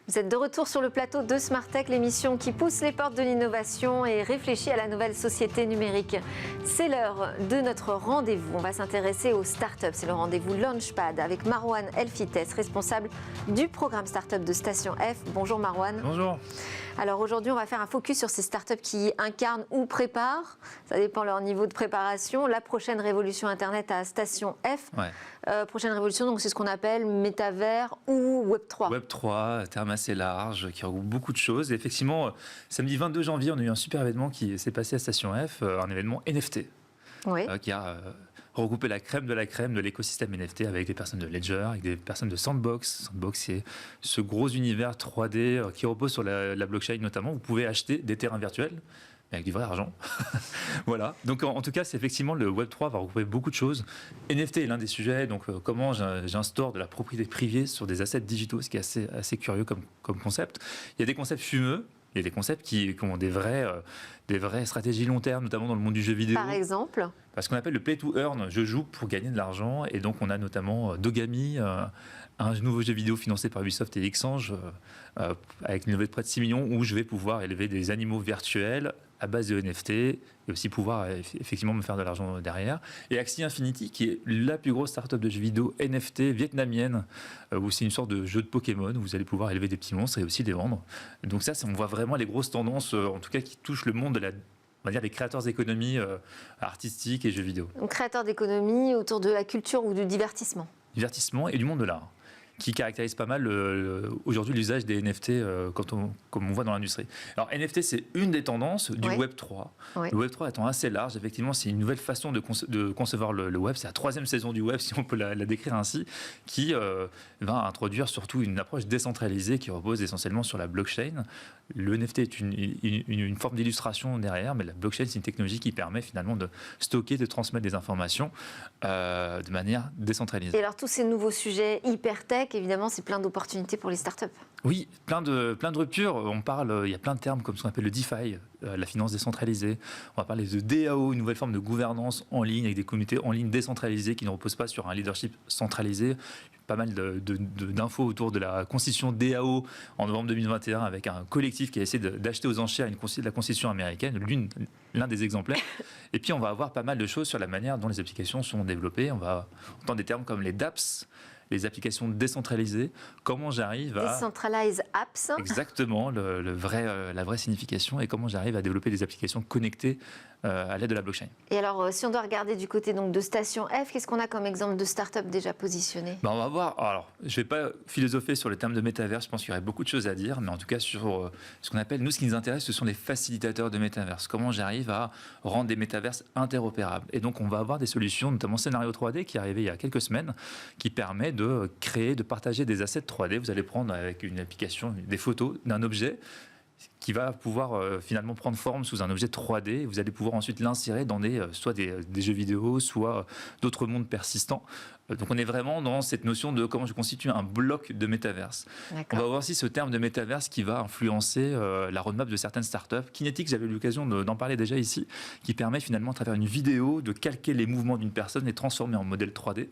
Vous êtes de retour sur le plateau de Smart Tech, l'émission qui pousse les portes de l'innovation et réfléchit à la nouvelle société numérique. C'est l'heure de notre rendez-vous. On va s'intéresser aux startups. C'est le rendez-vous Launchpad avec Marwan Elfites, responsable du programme Startup de Station F. Bonjour Marwan. Bonjour. Alors aujourd'hui, on va faire un focus sur ces startups qui incarnent ou préparent, ça dépend de leur niveau de préparation, la prochaine révolution Internet à Station F. Ouais. Prochaine révolution, donc c'est ce qu'on appelle métavers ou Web3. Web3, terme assez large, qui regroupe beaucoup de choses. Et effectivement, samedi 22 janvier, on a eu un super événement qui s'est passé à Station F, un événement NFT, oui. Qui a regroupé la crème de l'écosystème NFT avec des personnes de Ledger, avec des personnes de Sandbox. Sandbox, c'est ce gros univers 3D qui repose sur la blockchain notamment. Vous pouvez acheter des terrains virtuels, mais avec du vrai argent. Voilà. Donc en tout cas, c'est effectivement le Web3 va regrouper beaucoup de choses. NFT est l'un des sujets. Donc comment j'instaure de la propriété privée sur des assets digitaux, ce qui est assez curieux comme concept. Il y a des concepts fumeux. Il y a des concepts qui ont des vraies stratégies long terme, notamment dans le monde du jeu vidéo. Par exemple, ce qu'on appelle le play to earn, je joue pour gagner de l'argent. Et donc on a notamment Dogami, un nouveau jeu vidéo financé par Ubisoft et Xange, avec une levée de près de 6 millions, où je vais pouvoir élever des animaux virtuels à base de NFT et aussi pouvoir effectivement me faire de l'argent derrière. Et Axie Infinity, qui est la plus grosse startup de jeux vidéo NFT vietnamienne, où c'est une sorte de jeu de Pokémon, où vous allez pouvoir élever des petits monstres et aussi les vendre. Donc ça, on voit vraiment les grosses tendances, en tout cas qui touchent le monde de on va dire les créateurs d'économie artistiques et jeux vidéo. Donc créateurs d'économie autour de la culture ou du divertissement. Divertissement et du monde de l'art, qui caractérise pas mal aujourd'hui l'usage des NFT comme on voit dans l'industrie. Alors NFT, c'est une des tendances du Web3. Oui. Le Web3 étant assez large, effectivement, c'est une nouvelle façon de concevoir le Web. C'est la 3e saison du Web, si on peut la décrire ainsi, qui va introduire surtout une approche décentralisée qui repose essentiellement sur la blockchain. Le NFT est une forme d'illustration derrière, mais la blockchain, c'est une technologie qui permet finalement de stocker, de transmettre des informations de manière décentralisée. Et alors tous ces nouveaux sujets hyper tech, évidemment, c'est plein d'opportunités pour les startups. Oui, plein de ruptures. Il y a plein de termes comme ce qu'on appelle le DeFi, la finance décentralisée. On va parler de DAO, une nouvelle forme de gouvernance en ligne avec des communautés en ligne décentralisées qui ne reposent pas sur un leadership centralisé. Pas mal d'infos autour de la constitution DAO en novembre 2021 avec un collectif qui a essayé d'acheter aux enchères la constitution américaine, l'un des exemplaires. Et puis on va avoir pas mal de choses sur la manière dont les applications sont développées. On va entendre des termes comme les dApps, les applications décentralisées. Comment j'arrive à... Decentralized Apps. Exactement, la vraie signification, et comment j'arrive à développer des applications connectées à l'aide de la blockchain. Et alors, si on doit regarder du côté donc, de Station F, qu'est-ce qu'on a comme exemple de start-up déjà positionnées? On va voir. Alors, je ne vais pas philosopher sur le terme de métaverse, je pense qu'il y aurait beaucoup de choses à dire, mais en tout cas sur ce qu'on appelle, nous, ce qui nous intéresse, ce sont les facilitateurs de métaverse. Comment j'arrive à rendre des métaverses interopérables. Et donc, on va avoir des solutions, notamment Scénario 3D, qui est arrivé il y a quelques semaines, qui permet de créer, de partager des assets 3D. Vous allez prendre avec une application des photos d'un objet qui va pouvoir finalement prendre forme sous un objet 3D. Vous allez pouvoir ensuite l'insérer dans soit des jeux vidéo, soit d'autres mondes persistants. Donc on est vraiment dans cette notion de comment je constitue un bloc de métaverse. On va voir aussi ce terme de métaverse qui va influencer la roadmap de certaines startups. Kinetics, j'avais eu l'occasion d'en parler déjà ici, qui permet finalement à travers une vidéo de calquer les mouvements d'une personne et transformer en modèle 3D.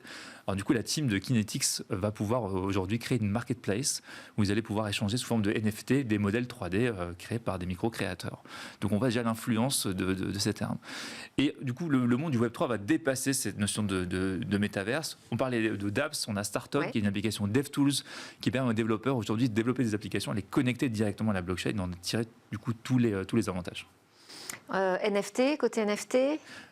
Alors du coup, la team de Kinetics va pouvoir aujourd'hui créer une marketplace où vous allez pouvoir échanger sous forme de NFT des modèles 3D créés par des micro-créateurs. Donc on va déjà à l'influence de ces termes. Et du coup, le monde du Web3 va dépasser cette notion de métaverse. On parlait de dApps, on a Startup, qui est une application DevTools qui permet aux développeurs aujourd'hui de développer des applications, à les connecter directement à la blockchain et d'en tirer du coup tous les avantages. NFT, côté NFT.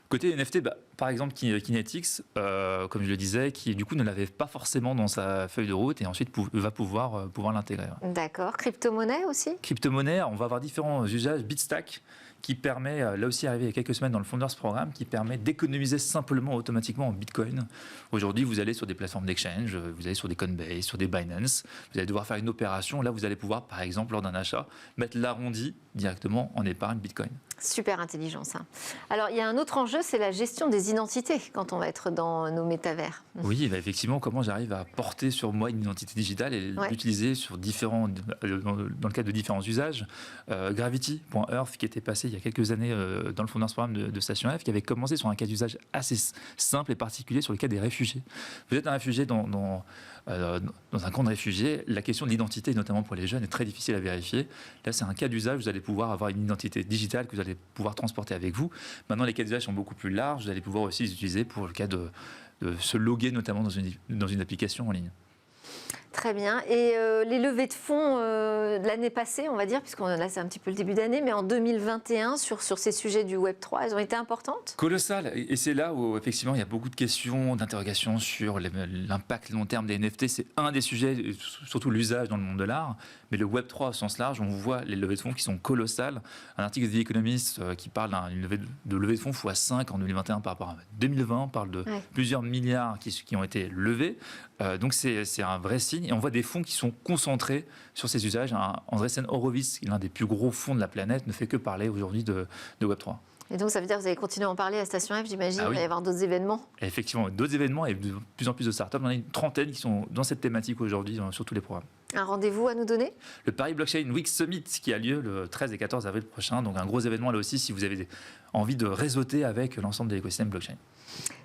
Côté NFT, par exemple Kinetics, comme je le disais, qui du coup ne l'avait pas forcément dans sa feuille de route et ensuite va pouvoir l'intégrer. D'accord. Crypto-monnaie aussi? Crypto-monnaie, on va avoir différents usages. Bitstack, qui permet, là aussi arrivé il y a quelques semaines dans le Founders Programme, qui permet d'économiser simplement, automatiquement en Bitcoin. Aujourd'hui, vous allez sur des plateformes d'exchange, vous allez sur des Coinbase, sur des Binance, vous allez devoir faire une opération. Là, vous allez pouvoir, par exemple, lors d'un achat, mettre l'arrondi directement en épargne Bitcoin. Super intelligent ça. Alors il y a un autre enjeu, c'est la gestion des identités quand on va être dans nos métavers. Oui, bah effectivement, comment j'arrive à porter sur moi une identité digitale et l'utiliser sur dans le cadre de différents usages. Gravity.earth, qui était passé il y a quelques années dans le Founders Programme de Station F, qui avait commencé sur un cas d'usage assez simple et particulier sur le cas des réfugiés. Vous êtes un réfugié dans un camp de réfugiés, la question de l'identité, notamment pour les jeunes, est très difficile à vérifier. Là, c'est un cas d'usage, vous allez pouvoir avoir une identité digitale que vous allez pouvoir transporter avec vous. Maintenant, les cas d'usage sont beaucoup plus larges, vous allez pouvoir aussi les utiliser pour le cas de se loguer, notamment dans une application en ligne. Très bien. Et les levées de fonds de l'année passée, on va dire, puisque là c'est un petit peu le début d'année, mais en 2021, sur ces sujets du Web3, elles ont été importantes? Colossal. Et c'est là où effectivement il y a beaucoup de questions, d'interrogations sur l'impact long terme des NFT. C'est un des sujets, surtout l'usage dans le monde de l'art. Mais le Web3 au sens large, on voit les levées de fonds qui sont colossales. Un article de The Economist qui parle d'une levée de fonds x5 en 2021 par rapport à 2020. On parle de plusieurs milliards qui ont été levés. Donc c'est un vrai signe. Et on voit des fonds qui sont concentrés sur ces usages. Andreessen Horowitz, l'un des plus gros fonds de la planète, ne fait que parler aujourd'hui de Web3. Et donc ça veut dire que vous allez continuer à en parler à Station F, j'imagine. Il va y avoir d'autres événements. Et effectivement, d'autres événements et de plus en plus de startups. On a une trentaine qui sont dans cette thématique aujourd'hui sur tous les programmes. Un rendez-vous à nous donner? Le Paris Blockchain Week Summit qui a lieu le 13 et 14 avril prochain. Donc un gros événement là aussi si vous avez envie de réseauter avec l'ensemble de l'écosystème blockchain.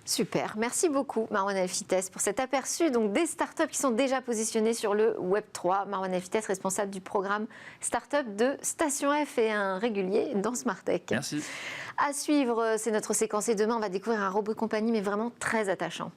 Super, merci beaucoup Marwan Elfites pour cet aperçu donc, des startups qui sont déjà positionnées sur le Web3. Marwan Elfites, responsable du programme Startup de Station F et un régulier dans Smartech. Merci. À suivre, c'est notre séquence et demain on va découvrir un robot de compagnie mais vraiment très attachant.